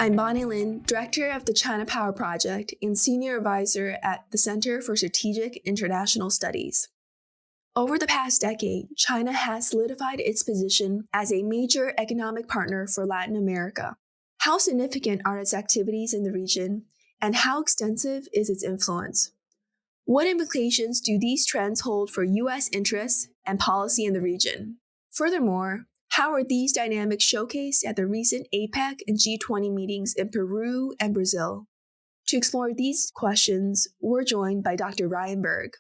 I'm Bonnie Lin, Director of the ChinaPower Project and Senior Advisor at the Center for Strategic International Studies. Over the past decade, China has solidified its position as a major economic partner for Latin America. How significant are its activities in the region, and how extensive is its influence? What implications do these trends hold for U.S. interests and policy in the region? Furthermore, how are these dynamics showcased at the recent APEC and G20 meetings in Peru and Brazil? To explore these questions, we're joined by Dr. Ryan Berg.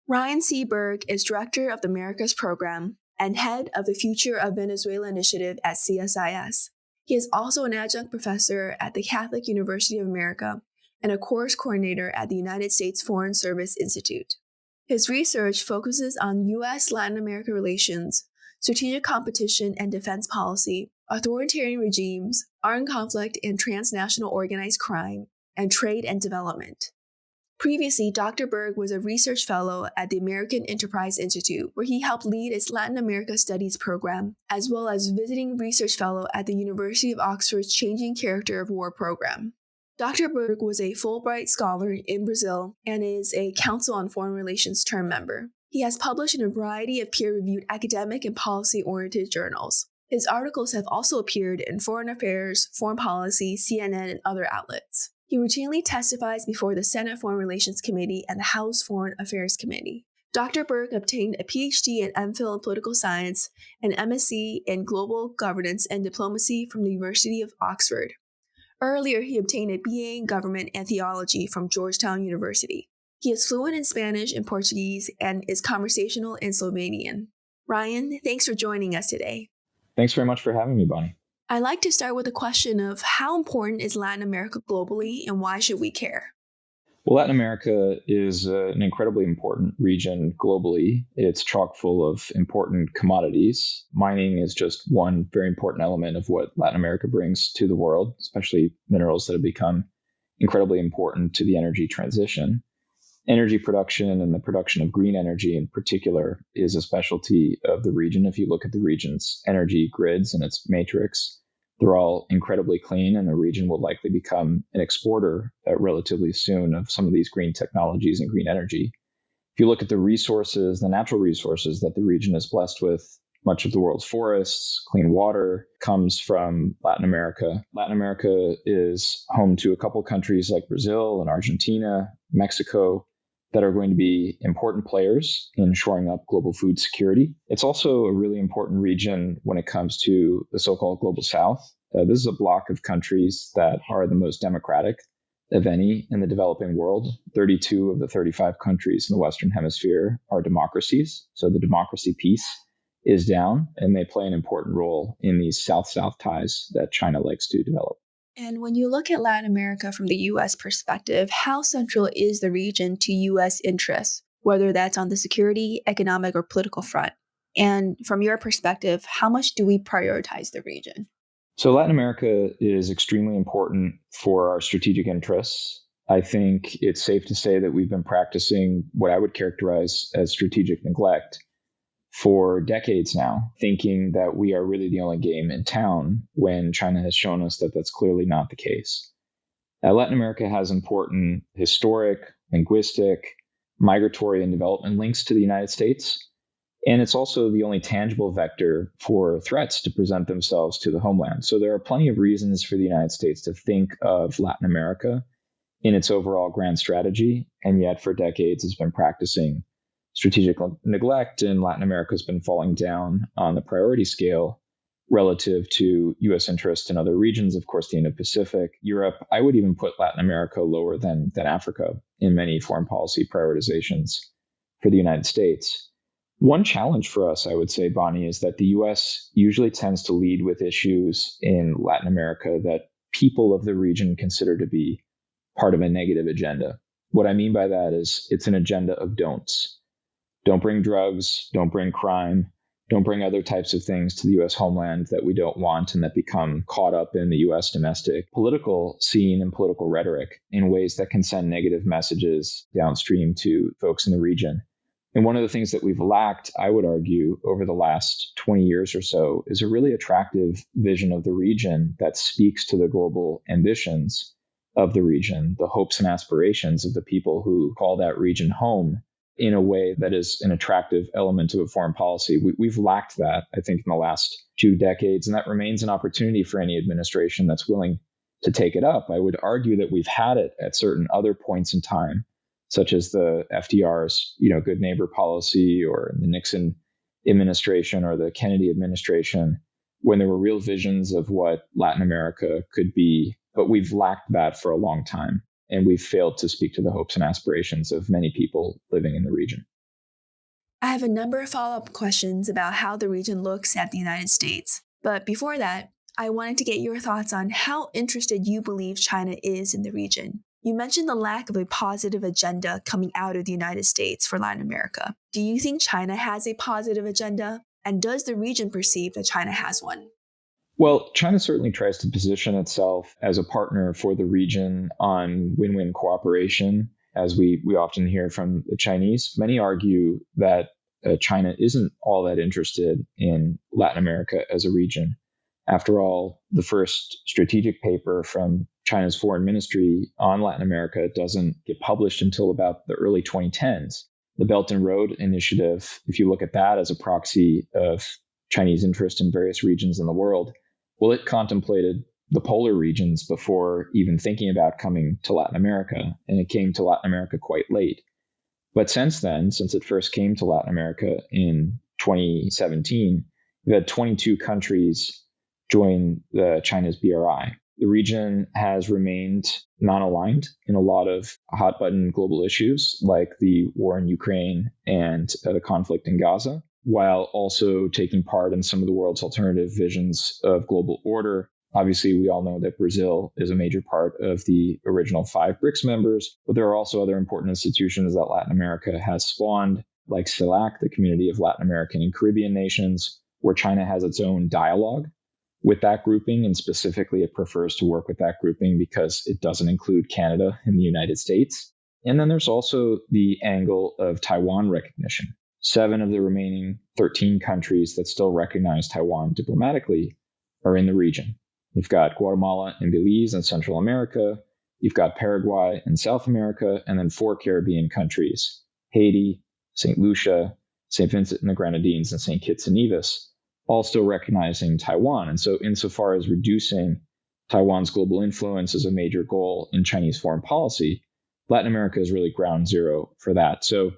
Ryan C. Berg is Director of the Americas Program and Head of the Future of Venezuela Initiative at CSIS. He is also an adjunct professor at the Catholic University of America and a course coordinator at the United States Foreign Service Institute. His research focuses on U.S.-Latin America relations, strategic competition and defense policy, authoritarian regimes, armed conflict and transnational organized crime, and trade and development. Previously, Dr. Berg was a research fellow at the American Enterprise Institute, where he helped lead its Latin America Studies program, as well as visiting research fellow at the University of Oxford's Changing Character of War program. Dr. Berg was a Fulbright scholar in Brazil and is a Council on Foreign Relations term member. He has published in a variety of peer-reviewed academic and policy-oriented journals. His articles have also appeared in Foreign Affairs, Foreign Policy, CNN, and other outlets. He routinely testifies before the Senate Foreign Relations Committee and the House Foreign Affairs Committee. Dr. Berg obtained a PhD and MPhil in political science and MSc in global governance and diplomacy from the University of Oxford. Earlier, he obtained a BA in government and theology from Georgetown University. He is fluent in Spanish and Portuguese and is conversational in Slovenian. Ryan, thanks for joining us today. Thanks very much for having me, Bonnie. I'd like to start with a question of how important is Latin America globally and why should we care? Well, Latin America is an incredibly important region globally. It's chock full of important commodities. Mining is just one very important element of what Latin America brings to the world, especially minerals that have become incredibly important to the energy transition. Energy production and the production of green energy in particular is a specialty of the region. If you look at the region's energy grids and its matrix, they're all incredibly clean, and the region will likely become an exporter relatively soon of some of these green technologies and green energy. If you look at the resources, the natural resources that the region is blessed with, much of the world's forests, clean water comes from Latin America. Latin America is home to a couple countries like Brazil and Argentina, Mexico, that are going to be important players in shoring up global food security. It's also a really important region when it comes to the so-called Global South. This is a block of countries that are the most democratic of any in the developing world. 32 of the 35 countries in the Western Hemisphere are democracies. So the democracy piece is down, and they play an important role in these South-South ties that China likes to develop. And when you look at Latin America from the U.S. perspective, how central is the region to U.S. interests, whether that's on the security, economic, or political front? And from your perspective, how much do we prioritize the region? So Latin America is extremely important for our strategic interests. I think it's safe to say that we've been practicing what I would characterize as strategic neglect for decades now, thinking that we are really the only game in town when China has shown us that that's clearly not the case. Latin America has important historic, linguistic, migratory, and development links to the United States. And it's also the only tangible vector for threats to present themselves to the homeland. So there are plenty of reasons for the United States to think of Latin America in its overall grand strategy. And yet for decades, it's been practicing strategic neglect, and Latin America has been falling down on the priority scale relative to U.S. interest in other regions, of course, the Indo-Pacific, Europe. I would even put Latin America lower than Africa in many foreign policy prioritizations for the United States. One challenge for us, I would say, Bonnie, is that the U.S. usually tends to lead with issues in Latin America that people of the region consider to be part of a negative agenda. What I mean by that is it's an agenda of don'ts. Don't bring drugs, don't bring crime, don't bring other types of things to the U.S. homeland that we don't want and that become caught up in the U.S. domestic political scene and political rhetoric in ways that can send negative messages downstream to folks in the region. And one of the things that we've lacked, I would argue, over the last 20 years or so is a really attractive vision of the region that speaks to the global ambitions of the region, the hopes and aspirations of the people who call that region home in a way that is an attractive element of a foreign policy. We've lacked that, I think, in the last 2 decades, and that remains an opportunity for any administration that's willing to take it up. I would argue that we've had it at certain other points in time, such as the FDR's, good neighbor policy, or the Nixon administration or the Kennedy administration, when there were real visions of what Latin America could be. But we've lacked that for a long time, and we've failed to speak to the hopes and aspirations of many people living in the region. I have a number of follow-up questions about how the region looks at the United States. But before that, I wanted to get your thoughts on how interested you believe China is in the region. You mentioned the lack of a positive agenda coming out of the United States for Latin America. Do you think China has a positive agenda? And does the region perceive that China has one? Well, China certainly tries to position itself as a partner for the region on win-win cooperation, as we often hear from the Chinese. Many argue that China isn't all that interested in Latin America as a region. After all, the first strategic paper from China's foreign ministry on Latin America doesn't get published until about the early 2010s. The Belt and Road Initiative, if you look at that as a proxy of Chinese interest in various regions in the world, well, it contemplated the polar regions before even thinking about coming to Latin America, and it came to Latin America quite late. But since then, since it first came to Latin America in 2017, we've had 22 countries join China's BRI. The region has remained non-aligned in a lot of hot-button global issues, like the war in Ukraine and the conflict in Gaza, while also taking part in some of the world's alternative visions of global order. Obviously, we all know that Brazil is a major part of the original 5 BRICS members, but there are also other important institutions that Latin America has spawned, like CELAC, the Community of Latin American and Caribbean Nations, where China has its own dialogue with that grouping, and specifically it prefers to work with that grouping because it doesn't include Canada and the United States. And then there's also the angle of Taiwan recognition. 7 of the remaining 13 countries that still recognize Taiwan diplomatically are in the region. You've got Guatemala and Belize in Central America, you've got Paraguay in South America, and then 4 Caribbean countries, Haiti, St. Lucia, St. Vincent and the Grenadines, and St. Kitts and Nevis, all still recognizing Taiwan. And so insofar as reducing Taiwan's global influence is a major goal in Chinese foreign policy, Latin America is really ground zero for that. So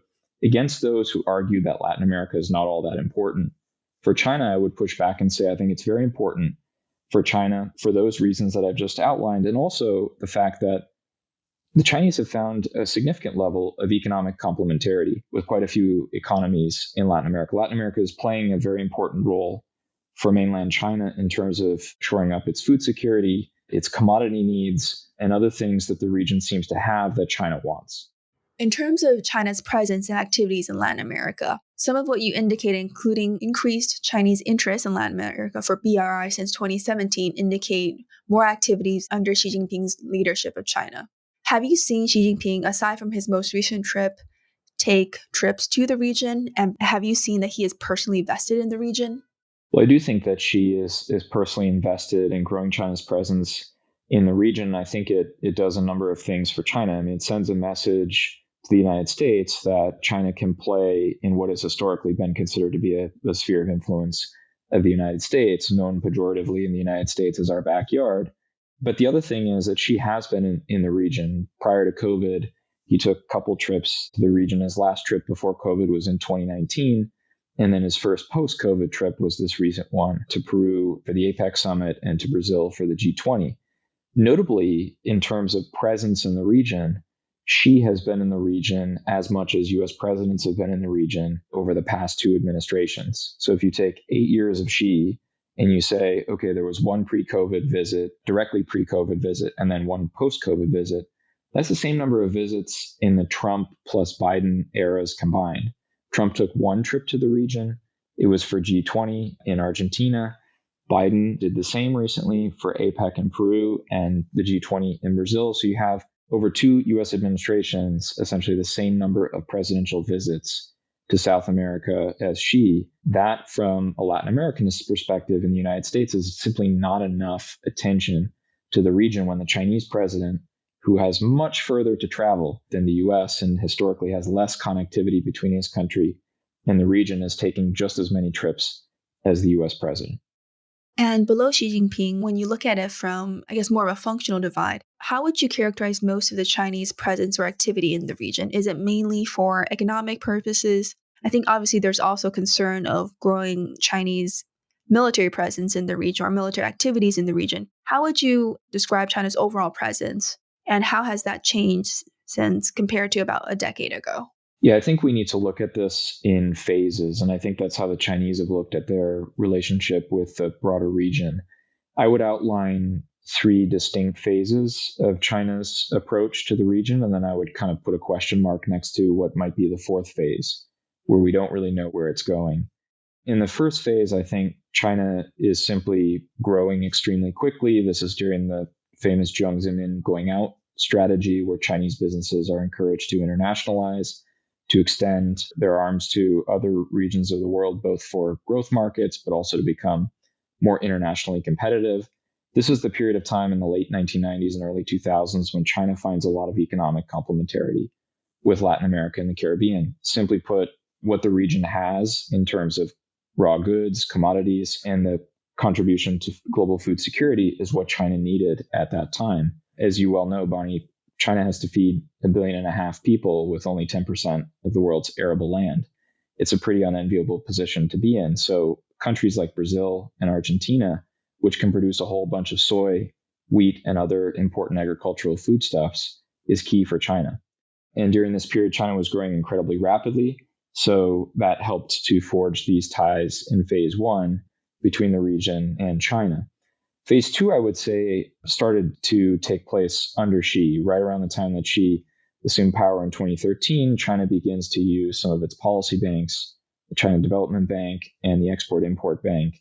against those who argue that Latin America is not all that important, for China, I would push back and say I think it's very important for China for those reasons that I've just outlined, and also the fact that the Chinese have found a significant level of economic complementarity with quite a few economies in Latin America. Latin America is playing a very important role for mainland China in terms of shoring up its food security, its commodity needs, and other things that the region seems to have that China wants. In terms of China's presence and activities in Latin America, some of what you indicate, including increased Chinese interest in Latin America for BRI since 2017, indicate more activities under Xi Jinping's leadership of China. Have you seen Xi Jinping, aside from his most recent trip, take trips to the region? And have you seen that he is personally vested in the region? Well, I do think that Xi is personally invested in growing China's presence in the region. I think it does a number of things for China. I mean, it sends a message to the United States that China can play in what has historically been considered to be a sphere of influence of the United States, known pejoratively in the United States as our backyard. But the other thing is that Xi has been in the region. Prior to COVID, he took a couple trips to the region. His last trip before COVID was in 2019. And then his first post-COVID trip was this recent one to Peru for the APEC summit and to Brazil for the G20. Notably, in terms of presence in the region, Xi has been in the region as much as U.S. presidents have been in the region over the past 2 administrations. So if you take 8 years of Xi and you say, okay, there was one pre-COVID visit, directly pre-COVID visit, and then one post-COVID visit, that's the same number of visits in the Trump plus Biden eras combined. Trump took 1 trip to the region. It was for G20 in Argentina. Biden did the same recently for APEC in Peru and the G20 in Brazil. So you have over 2 U.S. administrations, essentially the same number of presidential visits to South America as Xi, that from a Latin Americanist perspective in the United States is simply not enough attention to the region when the Chinese president, who has much further to travel than the U.S. and historically has less connectivity between his country and the region, is taking just as many trips as the U.S. president. And below Xi Jinping, when you look at it from, I guess, more of a functional divide, how would you characterize most of the Chinese presence or activity in the region? Is it mainly for economic purposes? I think obviously there's also concern of growing Chinese military presence in the region or military activities in the region. How would you describe China's overall presence, and how has that changed since compared to about a decade ago? Yeah, I think we need to look at this in phases. And I think that's how the Chinese have looked at their relationship with the broader region. I would outline 3 distinct phases of China's approach to the region. And then I would kind of put a question mark next to what might be the 4th phase, where we don't really know where it's going. In the first phase, I think China is simply growing extremely quickly. This is during the famous Jiang Zemin going out strategy, where Chinese businesses are encouraged to internationalize, to extend their arms to other regions of the world, both for growth markets, but also to become more internationally competitive. This is the period of time in the late 1990s and early 2000s when China finds a lot of economic complementarity with Latin America and the Caribbean. Simply put, what the region has in terms of raw goods, commodities, and the contribution to global food security is what China needed at that time. As you well know, Bonnie, China has to feed 1.5 billion people with only 10% of the world's arable land. It's a pretty unenviable position to be in. So countries like Brazil and Argentina, which can produce a whole bunch of soy, wheat, and other important agricultural foodstuffs, is key for China. And during this period, China was growing incredibly rapidly. So that helped to forge these ties in phase 1 between the region and China. Phase 2, I would say, started to take place under Xi. Right around the time that Xi assumed power in 2013, China begins to use some of its policy banks, the China Development Bank and the Export-Import Bank,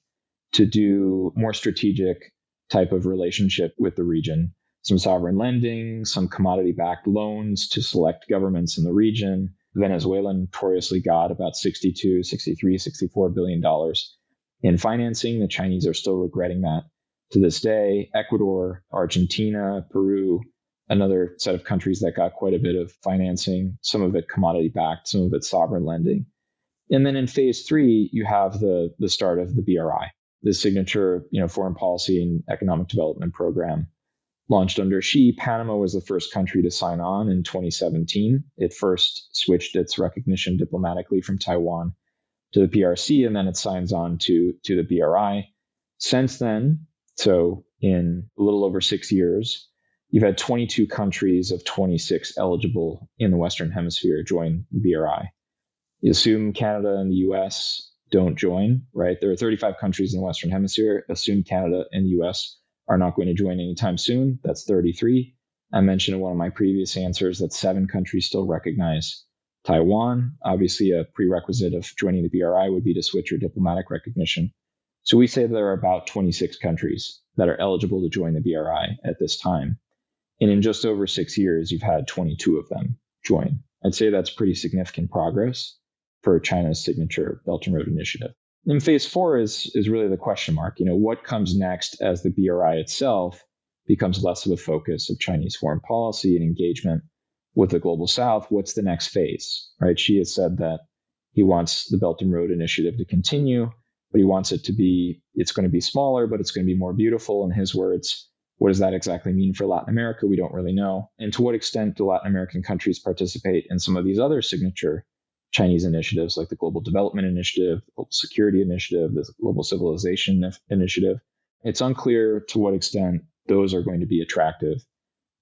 to do more strategic type of relationship with the region. Some sovereign lending, some commodity-backed loans to select governments in the region. Venezuela notoriously got about $62, $63, $64 billion in financing. The Chinese are still regretting that to this day. Ecuador, Argentina, Peru, another set of countries that got quite a bit of financing, some of it commodity-backed, some of it sovereign lending. And then in phase 3, you have the start of the BRI, the signature foreign policy and economic development program. Launched under Xi, Panama was the first country to sign on in 2017. It first switched its recognition diplomatically from Taiwan to the PRC, and then it signs on to the BRI. Since then, so in a little over 6 years, you've had 22 countries of 26 eligible in the Western Hemisphere join the BRI. You assume Canada and the U.S. don't join, right? There are 35 countries in the Western Hemisphere. Assume Canada and the U.S. are not going to join anytime soon. That's 33. I mentioned in one of my previous answers that 7 countries still recognize Taiwan. Obviously, a prerequisite of joining the BRI would be to switch your diplomatic recognition. So we say there are about 26 countries that are eligible to join the BRI at this time. And in just over 6 years, you've had 22 of them join. I'd say that's pretty significant progress for China's signature Belt and Road Initiative. And phase 4 is really the question mark. What comes next as the BRI itself becomes less of a focus of Chinese foreign policy and engagement with the global South? What's the next phase, right? Xi has said that he wants the Belt and Road Initiative to continue, but he wants it to be, it's going to be smaller, but it's going to be more beautiful. In his words, what does that exactly mean for Latin America? We don't really know. And to what extent do Latin American countries participate in some of these other signature Chinese initiatives like the Global Development Initiative, the Global Security Initiative, the Global Civilization Initiative? It's unclear to what extent those are going to be attractive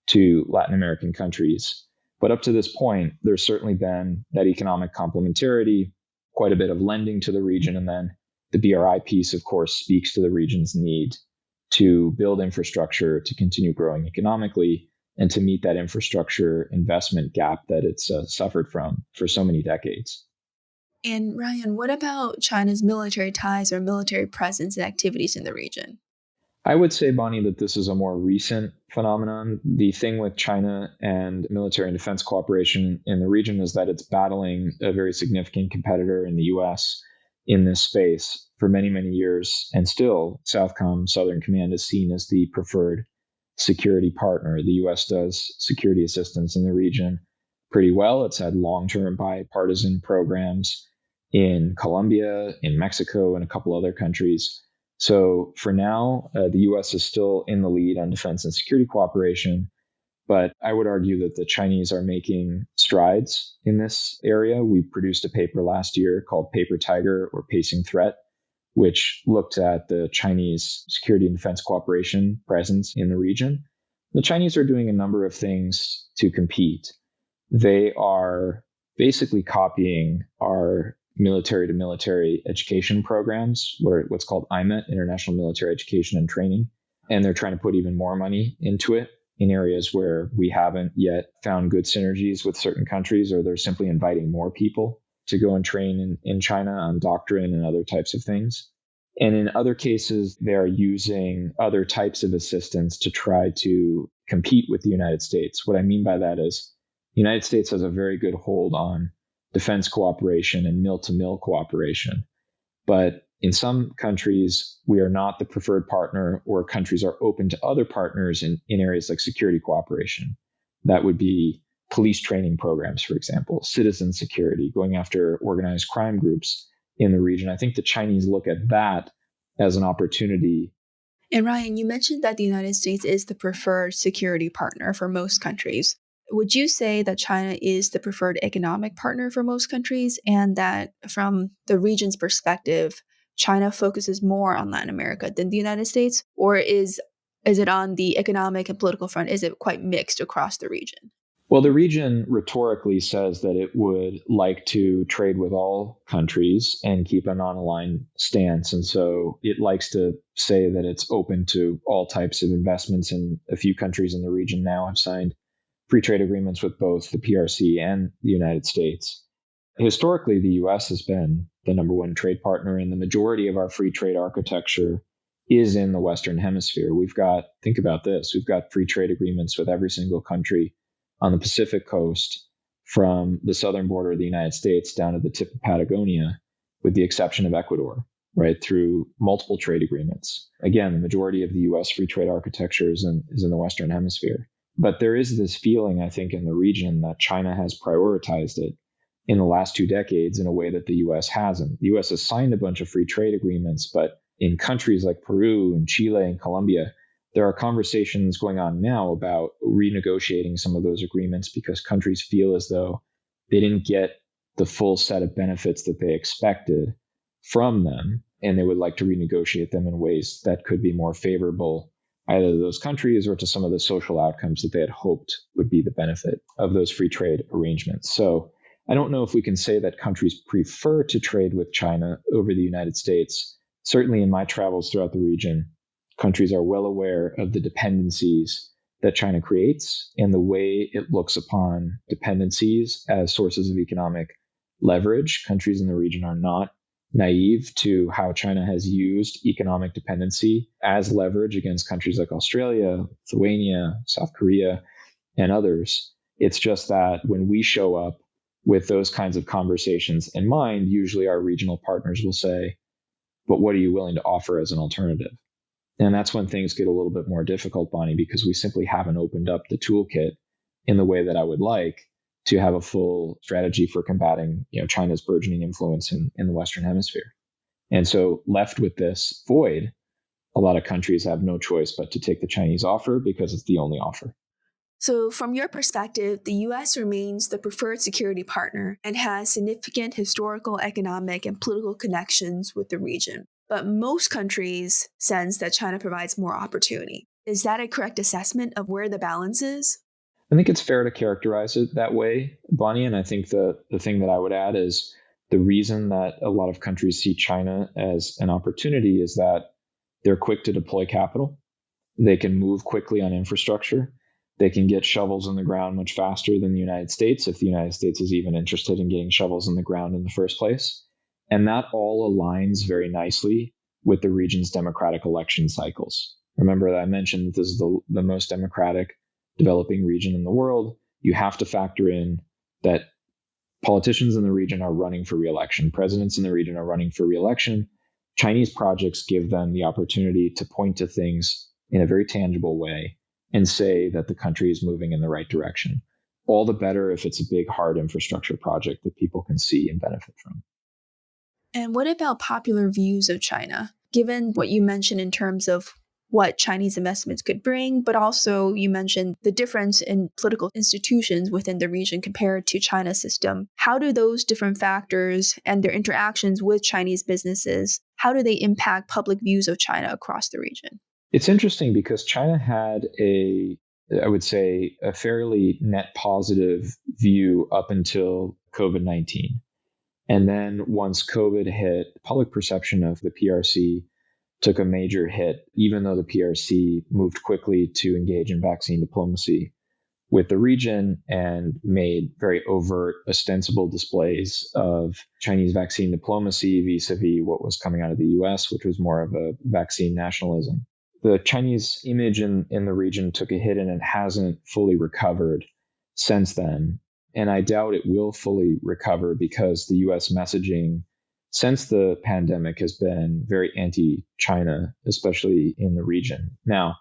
to Latin American countries. But up to this point, there's certainly been that economic complementarity, quite a bit of lending to the region. And then the BRI piece, of course, speaks to the region's need to build infrastructure, to continue growing economically, and to meet that infrastructure investment gap that it's suffered from for so many decades. And Ryan, what about China's military ties or military presence and activities in the region? I would say, Bonnie, that this is a more recent phenomenon. The thing with China and military and defense cooperation in the region is that it's battling a very significant competitor in the U.S. in this space for many, many years. And still, Southcom, Southern Command, is seen as the preferred security partner. The U.S. does security assistance in the region pretty well. It's had long-term bipartisan programs in Colombia, in Mexico, and a couple other countries. So for now, the U.S. is still in the lead on defense and security cooperation, but I would argue that the Chinese are making strides in this area. We produced a paper last year called Paper Tiger, or Pacing Threat, which looked at the Chinese security and defense cooperation presence in the region. The Chinese are doing a number of things to compete. They are basically copying our military to military education programs, what's called IMET, International Military Education and Training. And they're trying to put even more money into it in areas where we haven't yet found good synergies with certain countries, or they're simply inviting more people to go and train in China on doctrine and other types of things. And in other cases, they're using other types of assistance to try to compete with the United States. What I mean by that is the United States has a very good hold on defense cooperation and mill-to-mill cooperation. But in some countries, we are not the preferred partner, or countries are open to other partners in areas like security cooperation. That would be police training programs, for example, citizen security, going after organized crime groups in the region. I think the Chinese look at that as an opportunity. And Ryan, you mentioned that the United States is the preferred security partner for most countries. Would you say that China is the preferred economic partner for most countries, and that from the region's perspective, China focuses more on Latin America than the United States? Or is it on the economic and political front? Is it quite mixed across the region? Well, the region rhetorically says that it would like to trade with all countries and keep a non-aligned stance. And so it likes to say that it's open to all types of investments. And a few countries in the region now have signed free trade agreements with both the PRC and the United States. Historically, the U.S. has been the number one trade partner, and the majority of our free trade architecture is in the Western Hemisphere. Think about this, we've got free trade agreements with every single country on the Pacific coast, from the southern border of the United States down to the tip of Patagonia, with the exception of Ecuador, right, through multiple trade agreements. Again, the majority of the U.S. free trade architecture is in the Western Hemisphere. But there is this feeling, I think, in the region that China has prioritized it in the last 2 decades in a way that the U.S. hasn't. The U.S. has signed a bunch of free trade agreements, but in countries like Peru and Chile and Colombia, there are conversations going on now about renegotiating some of those agreements because countries feel as though they didn't get the full set of benefits that they expected from them, and they would like to renegotiate them in ways that could be more favorable either to those countries or to some of the social outcomes that they had hoped would be the benefit of those free trade arrangements. So I don't know if we can say that countries prefer to trade with China over the United States. Certainly in my travels throughout the region, countries are well aware of the dependencies that China creates and the way it looks upon dependencies as sources of economic leverage. Countries in the region are not naive to how China has used economic dependency as leverage against countries like Australia, Lithuania, South Korea, and others. It's just that when we show up with those kinds of conversations in mind, usually our regional partners will say, but what are you willing to offer as an alternative? And that's when things get a little bit more difficult, Bonnie, because we simply haven't opened up the toolkit in the way that I would like to have a full strategy for combating, China's burgeoning influence in the Western Hemisphere. And so left with this void, a lot of countries have no choice but to take the Chinese offer because it's the only offer. So from your perspective, the U.S. remains the preferred security partner and has significant historical, economic, and political connections with the region. But most countries sense that China provides more opportunity. Is that a correct assessment of where the balance is? I think it's fair to characterize it that way, Bonnie. And I think the thing that I would add is the reason that a lot of countries see China as an opportunity is that they're quick to deploy capital. They can move quickly on infrastructure. They can get shovels in the ground much faster than the United States, if the United States is even interested in getting shovels in the ground in the first place. And that all aligns very nicely with the region's democratic election cycles. Remember that I mentioned this is the most democratic developing region in the world. You have to factor in that politicians in the region are running for re-election. Presidents in the region are running for re-election. Chinese projects give them the opportunity to point to things in a very tangible way and say that the country is moving in the right direction. All the better if it's a big, hard infrastructure project that people can see and benefit from. And what about popular views of China? Given what you mentioned in terms of what Chinese investments could bring, but also you mentioned the difference in political institutions within the region compared to China's system. How do those different factors and their interactions with Chinese businesses, how do they impact public views of China across the region? It's interesting because China had I would say, a fairly net positive view up until COVID-19. And then once COVID hit, public perception of the PRC took a major hit, even though the PRC moved quickly to engage in vaccine diplomacy with the region and made very overt, ostensible displays of Chinese vaccine diplomacy vis-a-vis what was coming out of the U.S., which was more of a vaccine nationalism. The Chinese image in the region took a hit and it hasn't fully recovered since then. And I doubt it will fully recover because the U.S. messaging since the pandemic has been very anti-China, especially in the region. Now,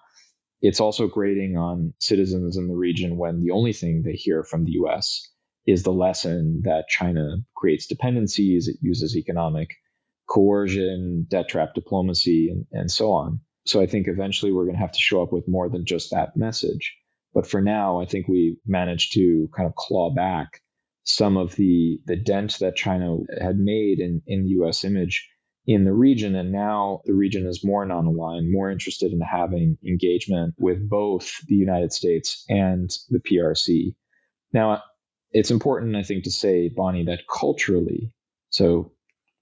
it's also grating on citizens in the region when the only thing they hear from the U.S. is the lesson that China creates dependencies, it uses economic coercion, debt trap diplomacy, and so on. So I think eventually we're going to have to show up with more than just that message. But for now, I think we managed to kind of claw back some of the dent that China had made in the U.S. image in the region. And now the region is more non-aligned, more interested in having engagement with both the United States and the PRC. Now, it's important, I think, to say, Bonnie, that culturally, so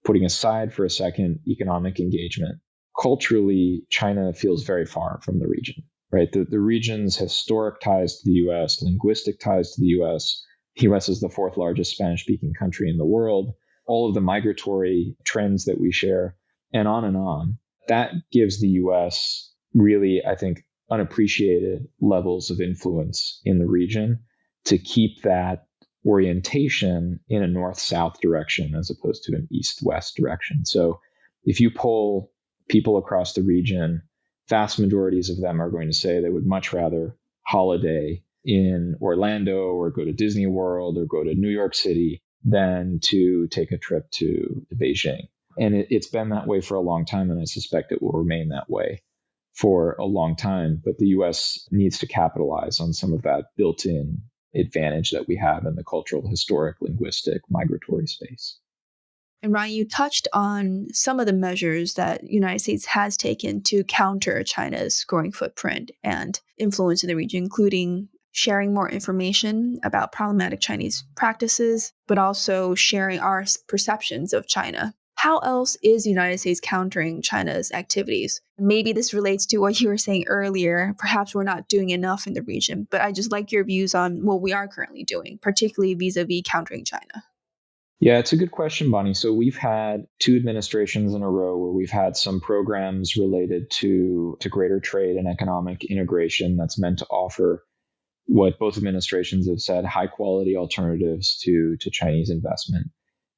putting aside for a second economic engagement, culturally, China feels very far from the region, right? The region's historic ties to the U.S., linguistic ties to the U.S. The U.S. is the fourth largest Spanish-speaking country in the world. All of the migratory trends that we share, and on and on. That gives the U.S. really, I think, unappreciated levels of influence in the region to keep that orientation in a north-south direction as opposed to an east-west direction. So if you poll people across the region, vast majorities of them are going to say they would much rather holiday in Orlando or go to Disney World or go to New York City than to take a trip to Beijing. And it's been that way for a long time, and I suspect it will remain that way for a long time. But the U.S. needs to capitalize on some of that built-in advantage that we have in the cultural, historic, linguistic, migratory space. And Ryan, you touched on some of the measures that the United States has taken to counter China's growing footprint and influence in the region, including sharing more information about problematic Chinese practices, but also sharing our perceptions of China. How else is the United States countering China's activities? Maybe this relates to what you were saying earlier. Perhaps we're not doing enough in the region, but I just like your views on what we are currently doing, particularly vis-a-vis countering China. Yeah, it's a good question, Bonnie. So we've had 2 administrations in a row where we've had some programs related to greater trade and economic integration that's meant to offer what both administrations have said, high quality alternatives to Chinese investment.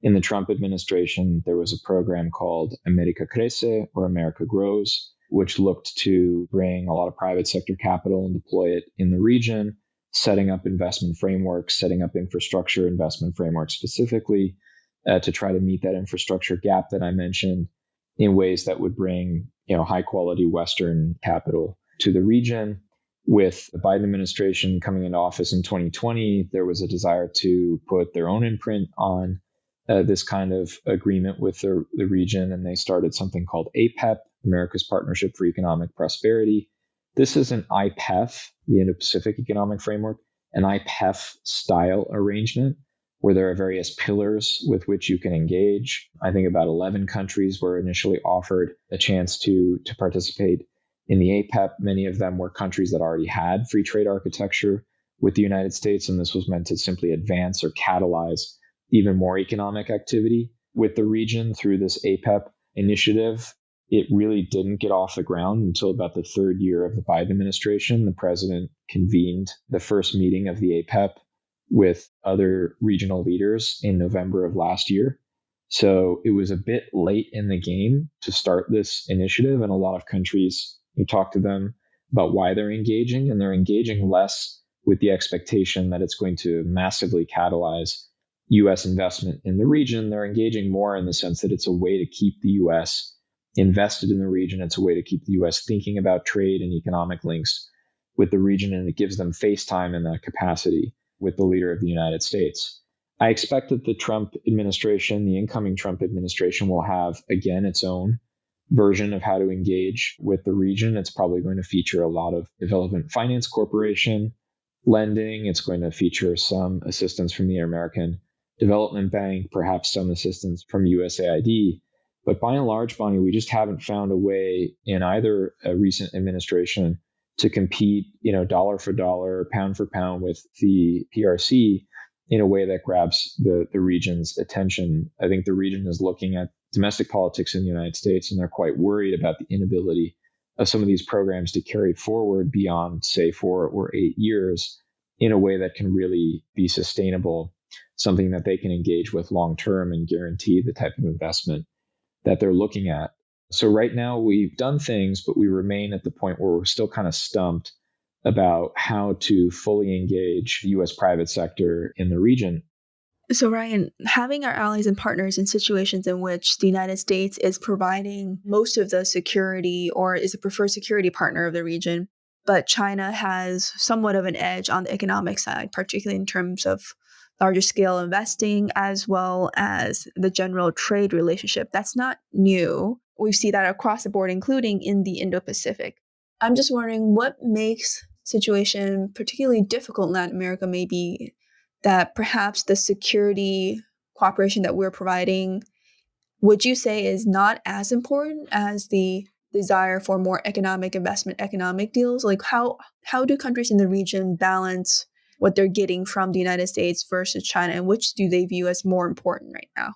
In the Trump administration, there was a program called America Crece, or America Grows, which looked to bring a lot of private sector capital and deploy it in the region, setting up investment frameworks, setting up infrastructure investment frameworks specifically to try to meet that infrastructure gap that I mentioned in ways that would bring high quality Western capital to the region. With the Biden administration coming into office in 2020, there was a desire to put their own imprint on this kind of agreement with the region, and they started something called APEC, America's Partnership for Economic Prosperity. This is an IPEF, the Indo-Pacific Economic Framework, an IPEF style arrangement where there are various pillars with which you can engage. I think about 11 countries were initially offered a chance to participate in the APEC. Many of them were countries that already had free trade architecture with the United States, and this was meant to simply advance or catalyze even more economic activity with the region through this APEC initiative. it really didn't get off the ground until about the third year of the Biden administration. The president convened the first meeting of the APEC with other regional leaders in November of last year. So it was a bit late in the game to start this initiative. And a lot of countries, you talk to them about why they're engaging, and they're engaging less with the expectation that it's going to massively catalyze U.S. investment in the region. They're engaging more in the sense that it's a way to keep the U.S. invested in the region. It's a way to keep the U.S. thinking about trade and economic links with the region, and it gives them face time in that capacity with the leader of the United States. I expect that the Trump administration, the incoming Trump administration, will have, again, its own version of how to engage with the region. It's probably going to feature a lot of Development Finance Corporation lending. It's going to feature some assistance from the American Development Bank, perhaps some assistance from USAID. But by and large, Bonnie, we just haven't found a way in either a recent administration to compete, dollar for dollar, pound for pound with the PRC in a way that grabs the region's attention. I think the region is looking at domestic politics in the United States, and they're quite worried about the inability of some of these programs to carry forward beyond, say, 4 or 8 years in a way that can really be sustainable, something that they can engage with long term and guarantee the type of investment that they're looking at. So right now we've done things, but we remain at the point where we're still kind of stumped about how to fully engage the U.S. private sector in the region. So Ryan, having our allies and partners in situations in which the United States is providing most of the security or is a preferred security partner of the region, but China has somewhat of an edge on the economic side, particularly in terms of larger scale investing as well as the general trade relationship. That's not new. We see that across the board, including in the Indo-Pacific. I'm just wondering what makes situation particularly difficult in Latin America may be that perhaps the security cooperation that we're providing, would you say, is not as important as the desire for more economic investment, economic deals? Like how do countries in the region balance what they're getting from the United States versus China, and which do they view as more important right now?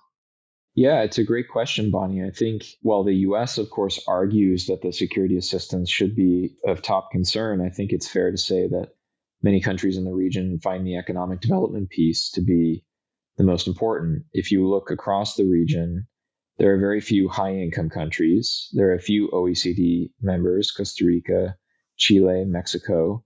Yeah, it's a great question, Bonnie. I think while the U.S., of course, argues that the security assistance should be of top concern, I think it's fair to say that many countries in the region find the economic development piece to be the most important. If you look across the region, there are very few high-income countries. There are a few OECD members, Costa Rica, Chile, Mexico,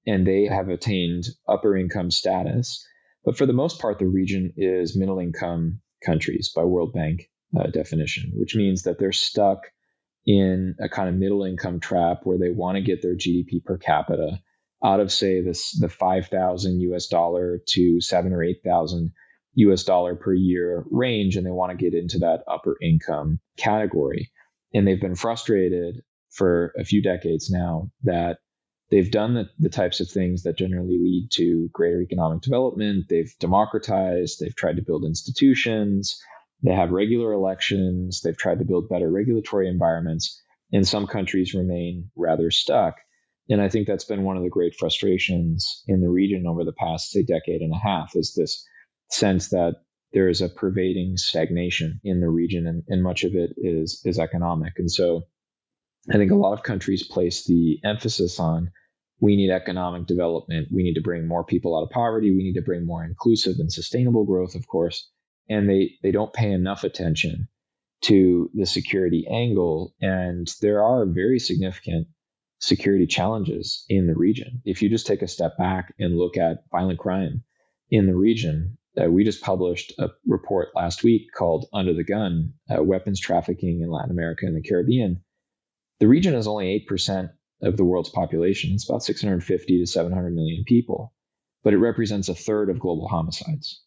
and they have attained upper income status. But for the most part, the region is middle income countries by World Bank definition, which means that they're stuck in a kind of middle income trap where they want to get their GDP per capita out of, say, the $5,000 to $7,000 or $8,000 per year range, and they want to get into that upper income category. And they've been frustrated for a few decades now that they've done the types of things that generally lead to greater economic development. They've democratized, they've tried to build institutions, they have regular elections, they've tried to build better regulatory environments, and some countries remain rather stuck. And I think that's been one of the great frustrations in the region over the past, say, decade and a half, is this sense that there is a pervading stagnation in the region, and much of it is economic. And so I think a lot of countries place the emphasis on, we need economic development, we need to bring more people out of poverty, we need to bring more inclusive and sustainable growth, of course, and they don't pay enough attention to the security angle. And there are very significant security challenges in the region. If you just take a step back and look at violent crime in the region, we just published a report last week called Under the Gun, Weapons Trafficking in Latin America and the Caribbean. The region is only 8% of the world's population. It's about 650 to 700 million people, but it represents a third of global homicides,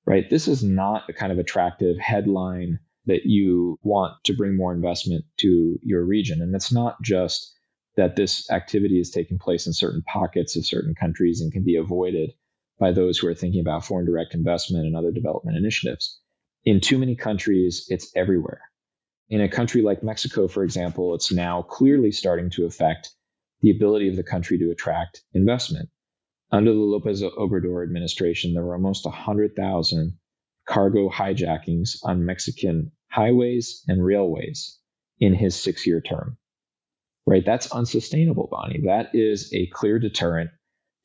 right? This is not the kind of attractive headline that you want to bring more investment to your region. And it's not just that this activity is taking place in certain pockets of certain countries and can be avoided by those who are thinking about foreign direct investment and other development initiatives. In too many countries, it's everywhere. In a country like Mexico, for example, it's now clearly starting to affect the ability of the country to attract investment. Under the López Obrador administration, there were almost 100,000 cargo hijackings on Mexican highways and railways in his 6-year term, right? That's unsustainable, Bonnie. That is a clear deterrent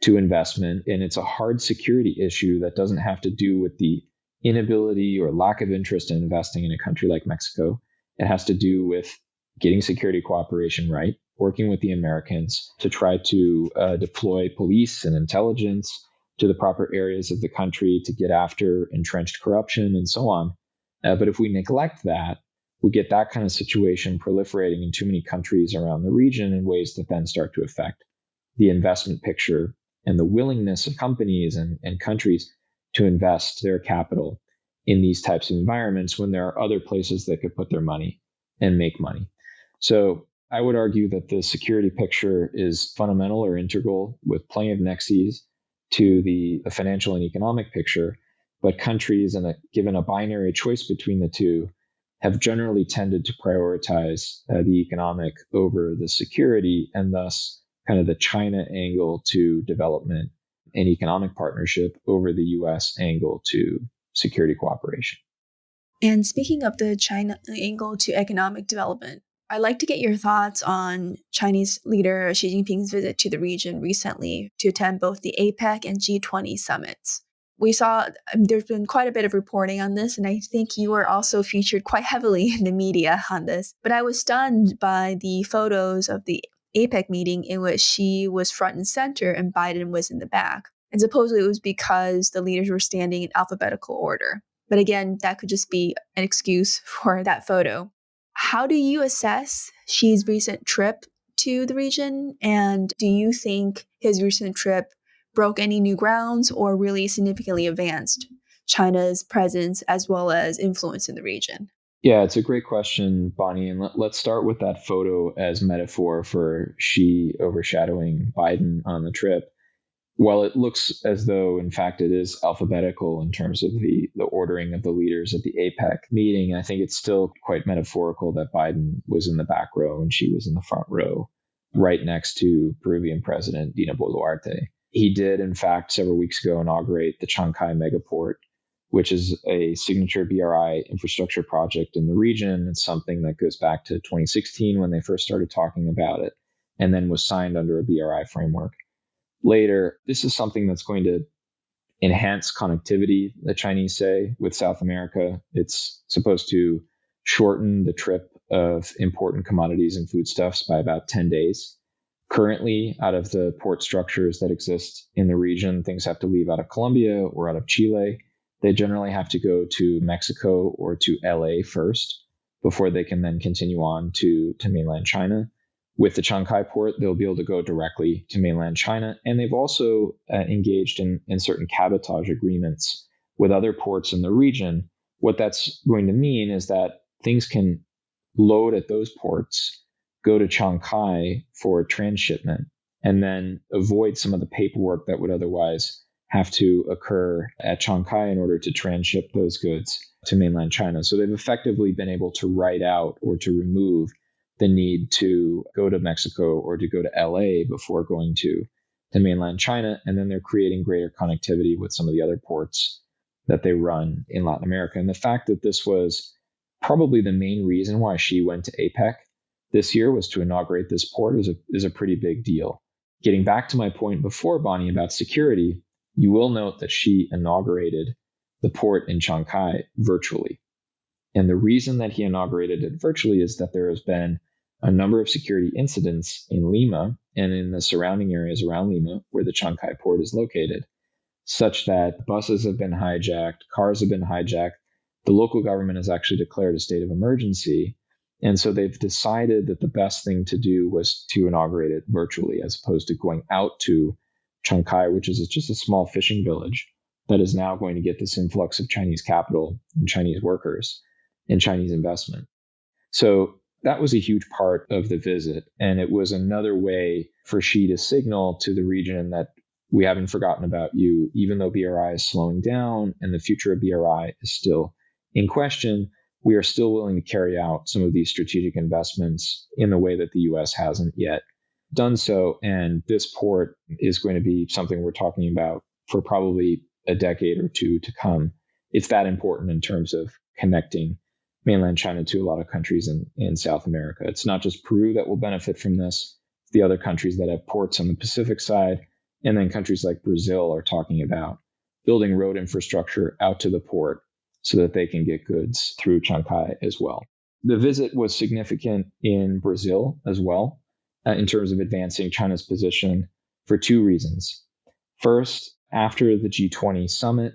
to investment, and it's a hard security issue that doesn't have to do with the inability or lack of interest in investing in a country like Mexico. It has to do with getting security cooperation right, working with the Americans to try to deploy police and intelligence to the proper areas of the country to get after entrenched corruption and so on. But if we neglect that, we get that kind of situation proliferating in too many countries around the region in ways that then start to affect the investment picture and the willingness of companies and countries to invest their capital in these types of environments when there are other places they could put their money and make money. So I would argue that the security picture is fundamental or integral with plenty of nexes to the financial and economic picture, but countries, given a binary choice between the two, have generally tended to prioritize the economic over the security, and thus kind of the China angle to development and economic partnership over the U.S. angle to security cooperation. And speaking of the China angle to economic development, I'd like to get your thoughts on Chinese leader Xi Jinping's visit to the region recently to attend both the APEC and G20 summits. We saw there's been quite a bit of reporting on this, and I think you were also featured quite heavily in the media on this. But I was stunned by the photos of the APEC meeting in which Xi was front and center and Biden was in the back. And supposedly it was because the leaders were standing in alphabetical order. But again, that could just be an excuse for that photo. How do you assess Xi's recent trip to the region? And do you think his recent trip broke any new grounds or really significantly advanced China's presence as well as influence in the region? Yeah, it's a great question, Bonnie. And let's start with that photo as metaphor for Xi overshadowing Biden on the trip. While it looks as though, in fact, it is alphabetical in terms of the ordering of the leaders at the APEC meeting, I think it's still quite metaphorical that Biden was in the back row and Xi was in the front row, right next to Peruvian President Dina Boluarte. He did, in fact, several weeks ago inaugurate the Chancay megaport, which is a signature BRI infrastructure project in the region. It's something that goes back to 2016 when they first started talking about it, and then was signed under a BRI framework. Later, this is something that's going to enhance connectivity, the Chinese say, with South America. It's supposed to shorten the trip of important commodities and foodstuffs by about 10 days. Currently, out of the port structures that exist in the region, things have to leave out of Colombia or out of Chile. They generally have to go to Mexico or to LA first before they can then continue on to mainland China. With the Chancay port, they'll be able to go directly to mainland China. And they've also engaged in certain cabotage agreements with other ports in the region. What that's going to mean is that things can load at those ports, go to Chancay for transshipment, and then avoid some of the paperwork that would otherwise have to occur at Chancay in order to tranship those goods to mainland China. So they've effectively been able to write out or to remove the need to go to Mexico or to go to LA before going to mainland China. And then they're creating greater connectivity with some of the other ports that they run in Latin America. And the fact that this was probably the main reason why Xi went to APEC this year was to inaugurate this port is a pretty big deal. Getting back to my point before, Bonnie, about security, you will note that Xi inaugurated the port in Chancay virtually. And the reason that he inaugurated it virtually is that there has been a number of security incidents in Lima and in the surrounding areas around Lima, where the Chancay port is located, such that buses have been hijacked, cars have been hijacked. The local government has actually declared a state of emergency. And so they've decided that the best thing to do was to inaugurate it virtually, as opposed to going out to Chancay, which is just a small fishing village that is now going to get this influx of Chinese capital and Chinese workers and Chinese investment. So that was a huge part of the visit. And it was another way for Xi to signal to the region that we haven't forgotten about you, even though BRI is slowing down and the future of BRI is still in question. We are still willing to carry out some of these strategic investments in the way that the U.S. hasn't yet done so. And this port is going to be something we're talking about for probably a decade or two to come. It's that important in terms of connecting mainland China to a lot of countries in South America. It's not just Peru that will benefit from this. The other countries that have ports on the Pacific side, and then countries like Brazil are talking about building road infrastructure out to the port so that they can get goods through Chancay as well. The visit was significant in Brazil as well, in terms of advancing China's position for two reasons. First, after the G20 summit,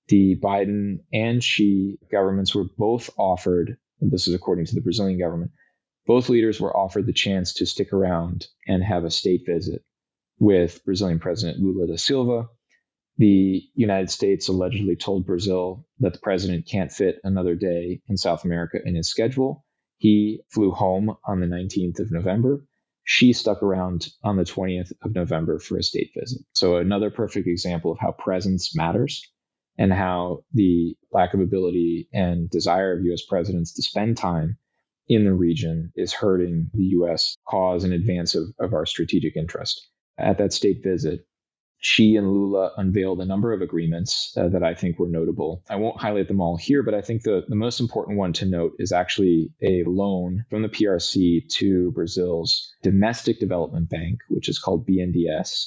the Biden and Xi governments were both offered, and this is according to the Brazilian government, both leaders were offered the chance to stick around and have a state visit with Brazilian President Lula da Silva. The United States allegedly told Brazil that the president can't fit another day in South America in his schedule. He flew home on the 19th of November. She stuck around on the 20th of November for a state visit. So another perfect example of how presence matters and how the lack of ability and desire of U.S. presidents to spend time in the region is hurting the U.S. cause in advance of our strategic interest. At that state visit, Xi and Lula unveiled a number of agreements that I think were notable. I won't highlight them all here, but I think the most important one to note is actually a loan from the PRC to Brazil's domestic development bank, which is called BNDES,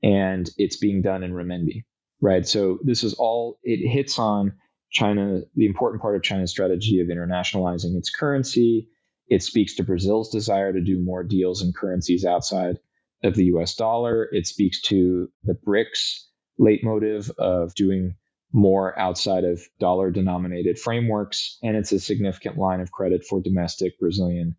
and it's being done in renminbi, right? So this is all, it hits on China, the important part of China's strategy of internationalizing its currency. It speaks to Brazil's desire to do more deals in currencies outside of the US dollar. It speaks to the BRICS leitmotif of doing more outside of dollar denominated frameworks. And it's a significant line of credit for domestic Brazilian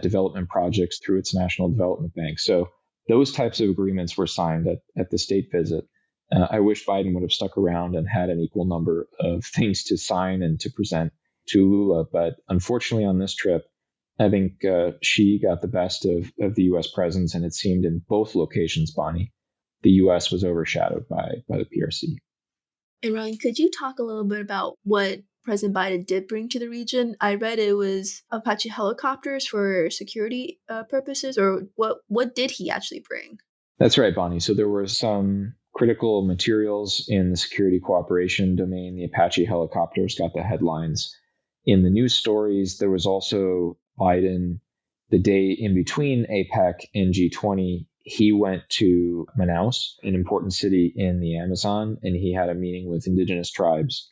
development projects through its National Development Bank. So those types of agreements were signed at the state visit. I wish Biden would have stuck around and had an equal number of things to sign and to present to Lula. But unfortunately on this trip, I think Xi got the best of the U.S. presence, and it seemed in both locations, Bonnie, the U.S. was overshadowed by the PRC. And Ryan, could you talk a little bit about what President Biden did bring to the region? I read it was Apache helicopters for security purposes, or what did he actually bring? That's right, Bonnie. So there were some critical materials in the security cooperation domain. The Apache helicopters got the headlines in the news stories. There was also Biden, the day in between APEC and G20, he went to Manaus, an important city in the Amazon, and he had a meeting with indigenous tribes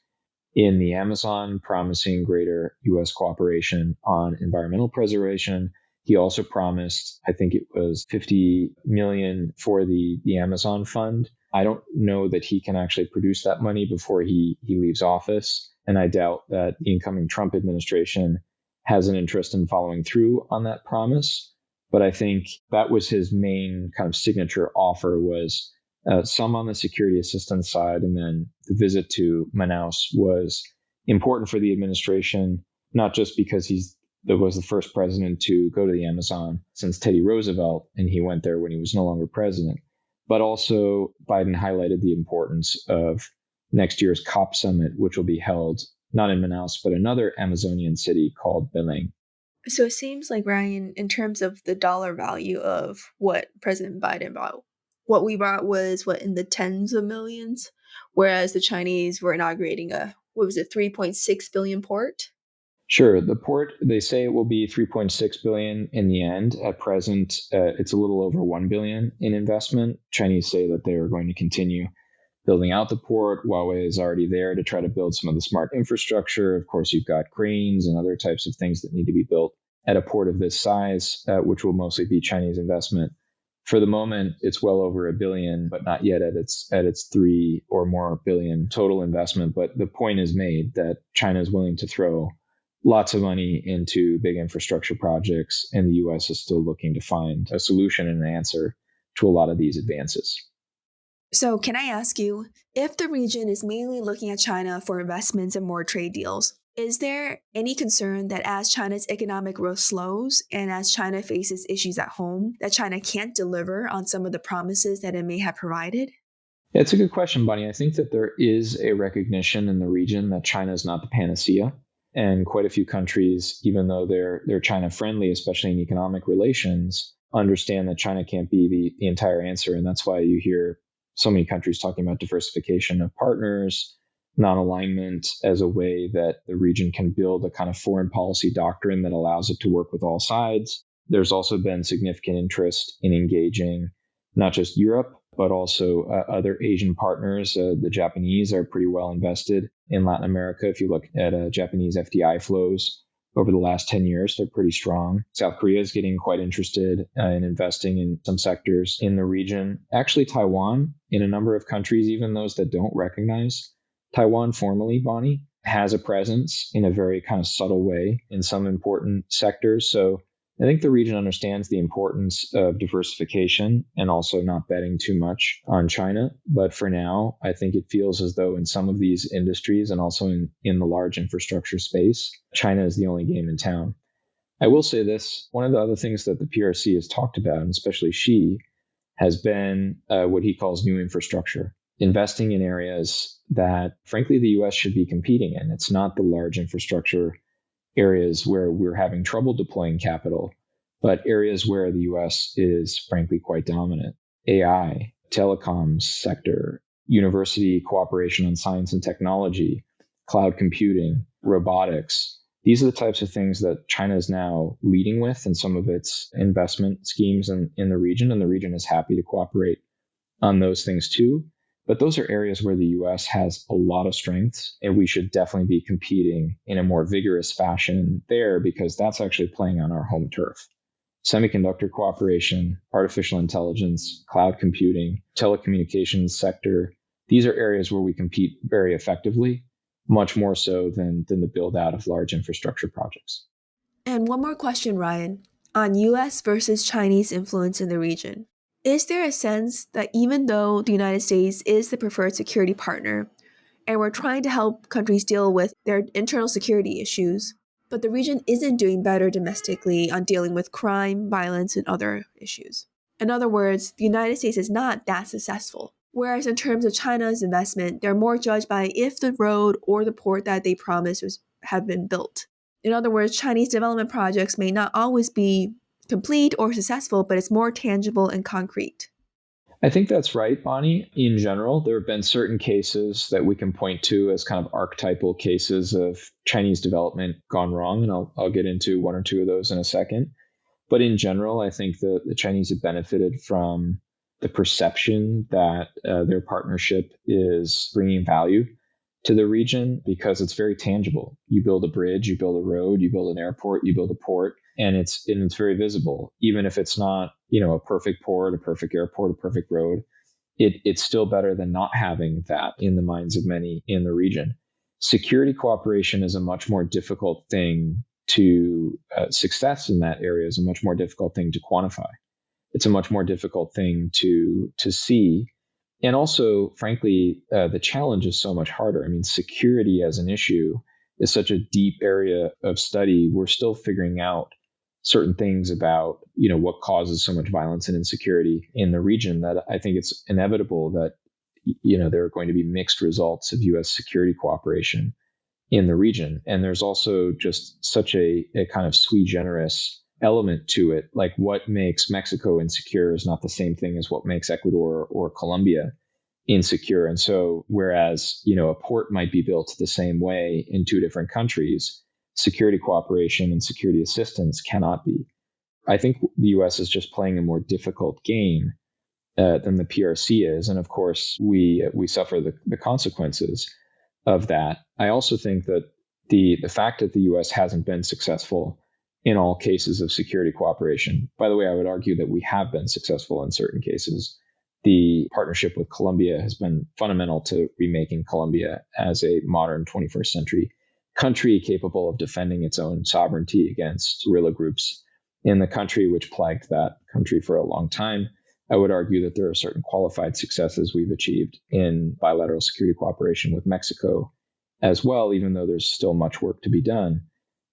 in the Amazon, promising greater U.S. cooperation on environmental preservation. He also promised, I think it was $50 million for the Amazon Fund. I don't know that he can actually produce that money before he leaves office, and I doubt that the incoming Trump administration has an interest in following through on that promise. But I think that was his main kind of signature offer, was some on the security assistance side. And then the visit to Manaus was important for the administration, not just because he was the first president to go to the Amazon since Teddy Roosevelt, and he went there when he was no longer president, but also Biden highlighted the importance of next year's COP summit, which will be held not in Manaus, but another Amazonian city called Belém. So it seems like, Ryan, in terms of the dollar value of what President Biden bought, what we bought was in the tens of millions, whereas the Chinese were inaugurating a 3.6 billion port? Sure. The port, they say it will be 3.6 billion in the end. At present, it's a little over 1 billion in investment. Chinese say that they are going to continue building out the port. Huawei is already there to try to build some of the smart infrastructure. Of course, you've got cranes and other types of things that need to be built at a port of this size, which will mostly be Chinese investment. For the moment, it's well over $1 billion, but not yet at its 3 or more billion total investment. But the point is made that China is willing to throw lots of money into big infrastructure projects, and the U.S. is still looking to find a solution and an answer to a lot of these advances. So can I ask you, if the region is mainly looking at China for investments and more trade deals, is there any concern that as China's economic growth slows and as China faces issues at home, that China can't deliver on some of the promises that it may have provided? Yeah, it's a good question, Bonnie. I think that there is a recognition in the region that China is not the panacea. And quite a few countries, even though they're China friendly, especially in economic relations, understand that China can't be the entire answer. And that's why you hear so many countries talking about diversification of partners, non-alignment as a way that the region can build a kind of foreign policy doctrine that allows it to work with all sides. There's also been significant interest in engaging not just Europe, but also other Asian partners. The Japanese are pretty well invested in Latin America. If you look at Japanese FDI flows over the last 10 years, they're pretty strong. South Korea is getting quite interested in investing in some sectors in the region. Actually, Taiwan, in a number of countries, even those that don't recognize Taiwan formally, Bonnie, has a presence in a very kind of subtle way in some important sectors. So I think the region understands the importance of diversification and also not betting too much on China. But for now, I think it feels as though in some of these industries and also in the large infrastructure space, China is the only game in town. I will say this, one of the other things that the PRC has talked about, and especially Xi, has been what he calls new infrastructure, investing in areas that, frankly, the U.S. should be competing in. It's not the large infrastructure areas where we're having trouble deploying capital, but areas where the U.S. is frankly quite dominant. AI, telecoms sector, university cooperation on science and technology, cloud computing, robotics. These are the types of things that China is now leading with in some of its investment schemes in the region, and the region is happy to cooperate on those things too. But those are areas where the U.S. has a lot of strengths, and we should definitely be competing in a more vigorous fashion there because that's actually playing on our home turf. Semiconductor cooperation, artificial intelligence, cloud computing, telecommunications sector, these are areas where we compete very effectively, much more so than the build out of large infrastructure projects. And one more question, Ryan, on U.S. versus Chinese influence in the region. Is there a sense that even though the United States is the preferred security partner, and we're trying to help countries deal with their internal security issues, but the region isn't doing better domestically on dealing with crime, violence, and other issues? In other words, the United States is not that successful. Whereas in terms of China's investment, they're more judged by if the road or the port that they promised have been built. In other words, Chinese development projects may not always be complete or successful, but it's more tangible and concrete. I think that's right, Bonnie. In general, there have been certain cases that we can point to as kind of archetypal cases of Chinese development gone wrong, and I'll get into one or two of those in a second. But in general, I think the Chinese have benefited from the perception that their partnership is bringing value to the region because it's very tangible. You build a bridge, you build a road, you build an airport, you build a port, and it's very visible. Even if it's not, a perfect port, a perfect airport, a perfect road, it's still better than not having that in the minds of many in the region. Security cooperation is a much more difficult thing to success in that area is a much more difficult thing to quantify. It's a much more difficult thing to see. And also, frankly, the challenge is so much harder. I mean, security as an issue is such a deep area of study. We're still figuring out certain things about, what causes so much violence and insecurity in the region that I think it's inevitable that, there are going to be mixed results of U.S. security cooperation in the region. And there's also just such a kind of sui generis element to it. Like what makes Mexico insecure is not the same thing as what makes Ecuador or Colombia insecure. And so whereas, a port might be built the same way in two different countries, security cooperation and security assistance cannot be. I think the U.S. is just playing a more difficult game than the PRC is. And of course, we suffer the consequences of that. I also think that the fact that the U.S. hasn't been successful in all cases of security cooperation, by the way, I would argue that we have been successful in certain cases. The partnership with Colombia has been fundamental to remaking Colombia as a modern 21st century country capable of defending its own sovereignty against guerrilla groups in the country, which plagued that country for a long time. I would argue that there are certain qualified successes we've achieved in bilateral security cooperation with Mexico as well, even though there's still much work to be done.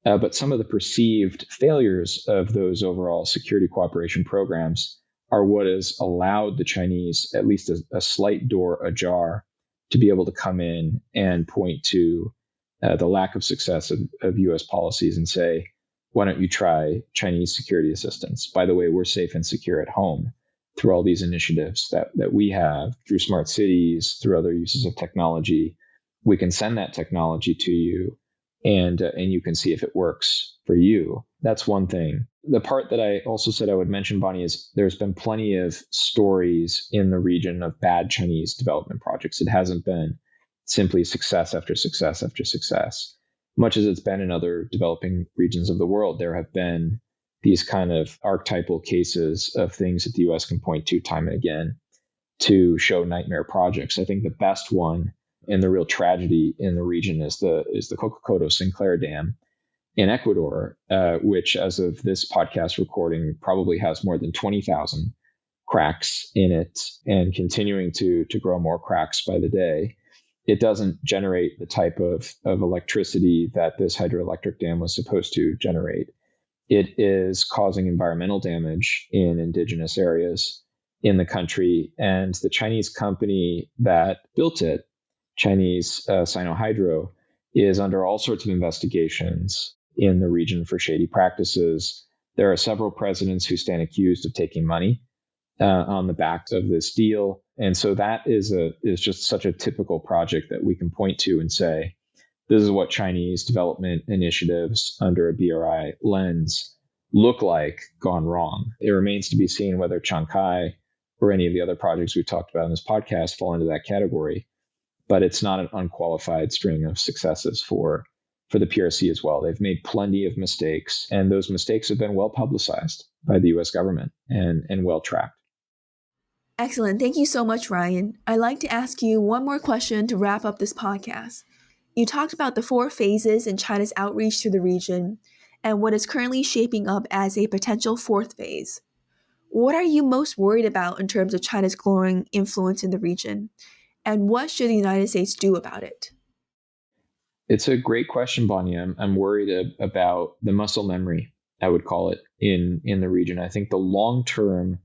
But some of the perceived failures of those overall security cooperation programs are what has allowed the Chinese at least a slight door ajar to be able to come in and point to the lack of success of U.S. policies and say, why don't you try Chinese security assistance? By the way, we're safe and secure at home through all these initiatives that we have, through smart cities, through other uses of technology. we can send that technology to you, and you can see if it works for you. That's one thing. The part that I also said I would mention, Bonnie, is there's been plenty of stories in the region of bad Chinese development projects. It hasn't been simply success after success after success. Much as it's been in other developing regions of the world, there have been these kind of archetypal cases of things that the U.S. can point to time and again to show nightmare projects. I think the best one and the real tragedy in the region is the Coca-Cola Sinclair Dam in Ecuador, which, as of this podcast recording, probably has more than 20,000 cracks in it and continuing to grow more cracks by the day. It doesn't generate the type of electricity that this hydroelectric dam was supposed to generate. It is causing environmental damage in indigenous areas in the country. And the Chinese company that built it, Chinese Sinohydro, is under all sorts of investigations in the region for shady practices. There are several presidents who stand accused of taking money on the back of this deal. And so that is just such a typical project that we can point to and say, this is what Chinese development initiatives under a BRI lens look like gone wrong. It remains to be seen whether Chancai or any of the other projects we've talked about in this podcast fall into that category. But it's not an unqualified string of successes for the PRC as well. They've made plenty of mistakes, and those mistakes have been well publicized by the U.S. government and well tracked. Excellent. Thank you so much, Ryan. I'd like to ask you one more question to wrap up this podcast. You talked about the 4 phases in China's outreach to the region and what is currently shaping up as a potential 4th phase. What are you most worried about in terms of China's growing influence in the region? And what should the United States do about it? It's a great question, Bonnie. I'm worried about the muscle memory, I would call it, in the region. I think the long-term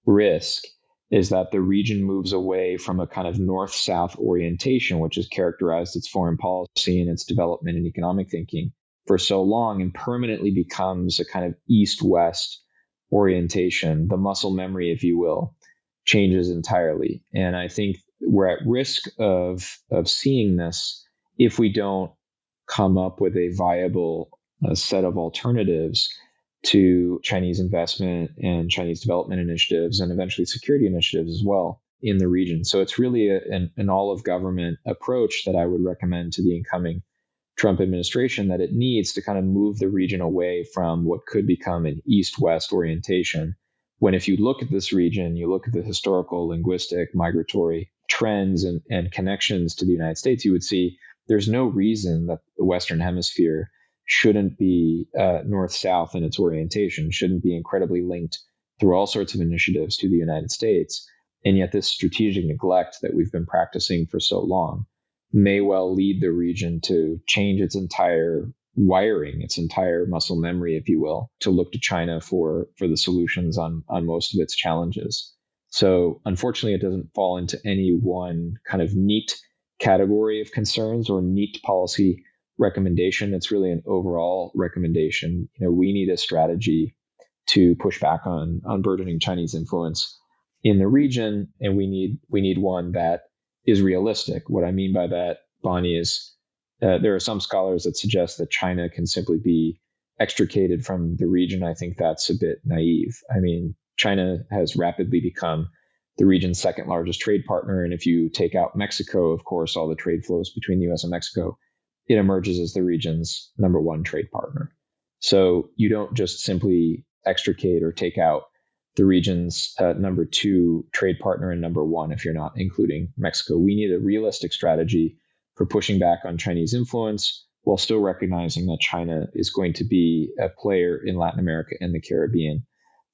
risk is that the region moves away from a kind of north-south orientation, which has characterized its foreign policy and its development and economic thinking for so long, and permanently becomes a kind of east-west orientation. The muscle memory, if you will, changes entirely. And I think we're at risk of seeing this if we don't come up with a viable set of alternatives to Chinese investment and Chinese development initiatives and eventually security initiatives as well in the region. So it's really an all-of-government approach that I would recommend to the incoming Trump administration, that it needs to kind of move the region away from what could become an east-west orientation. When if you look at this region, you look at the historical, linguistic, migratory trends and connections to the United States, you would see there's no reason that the Western Hemisphere shouldn't be north-south in its orientation, shouldn't be incredibly linked through all sorts of initiatives to the United States. And yet this strategic neglect that we've been practicing for so long may well lead the region to change its entire wiring, its entire muscle memory, if you will, to look to China for the solutions on most of its challenges. So unfortunately, it doesn't fall into any one kind of neat category of concerns or neat policy recommendation. It's really an overall recommendation. We need a strategy to push back on burgeoning Chinese influence in the region, and we need one that is realistic. What I mean by that, Bonnie, is there are some scholars that suggest that China can simply be extricated from the region. I think that's a bit naive. I mean, China has rapidly become the region's second largest trade partner. And if you take out Mexico, of course, all the trade flows between the U.S. and Mexico, it emerges as the region's number 1 trade partner. So you don't just simply extricate or take out the region's number 2 trade partner and number 1 if you're not including Mexico. We need a realistic strategy for pushing back on Chinese influence while still recognizing that China is going to be a player in Latin America and the Caribbean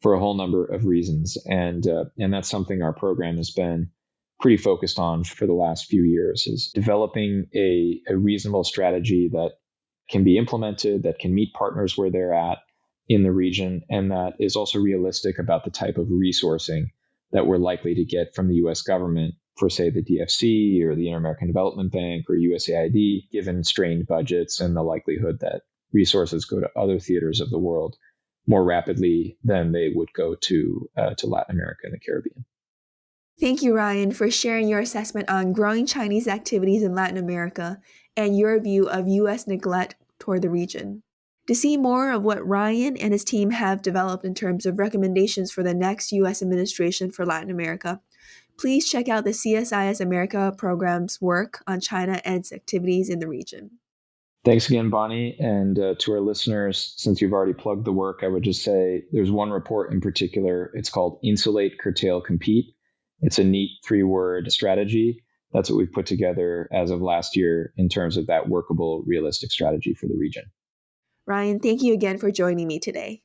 for a whole number of reasons. And that's something our program has been pretty focused on for the last few years, is developing a reasonable strategy that can be implemented, that can meet partners where they're at in the region, and that is also realistic about the type of resourcing that we're likely to get from the U.S. government for, say, the DFC or the Inter-American Development Bank or USAID, given strained budgets and the likelihood that resources go to other theaters of the world more rapidly than they would go to Latin America and the Caribbean. Thank you, Ryan, for sharing your assessment on growing Chinese activities in Latin America and your view of U.S. neglect toward the region. To see more of what Ryan and his team have developed in terms of recommendations for the next U.S. administration for Latin America, please check out the CSIS America program's work on China and its activities in the region. Thanks again, Bonnie. And to our listeners, since you've already plugged the work, I would just say there's one report in particular. It's called Insulate, Curtail, Compete. It's a neat 3-word strategy. That's what we've put together as of last year in terms of that workable, realistic strategy for the region. Ryan, thank you again for joining me today.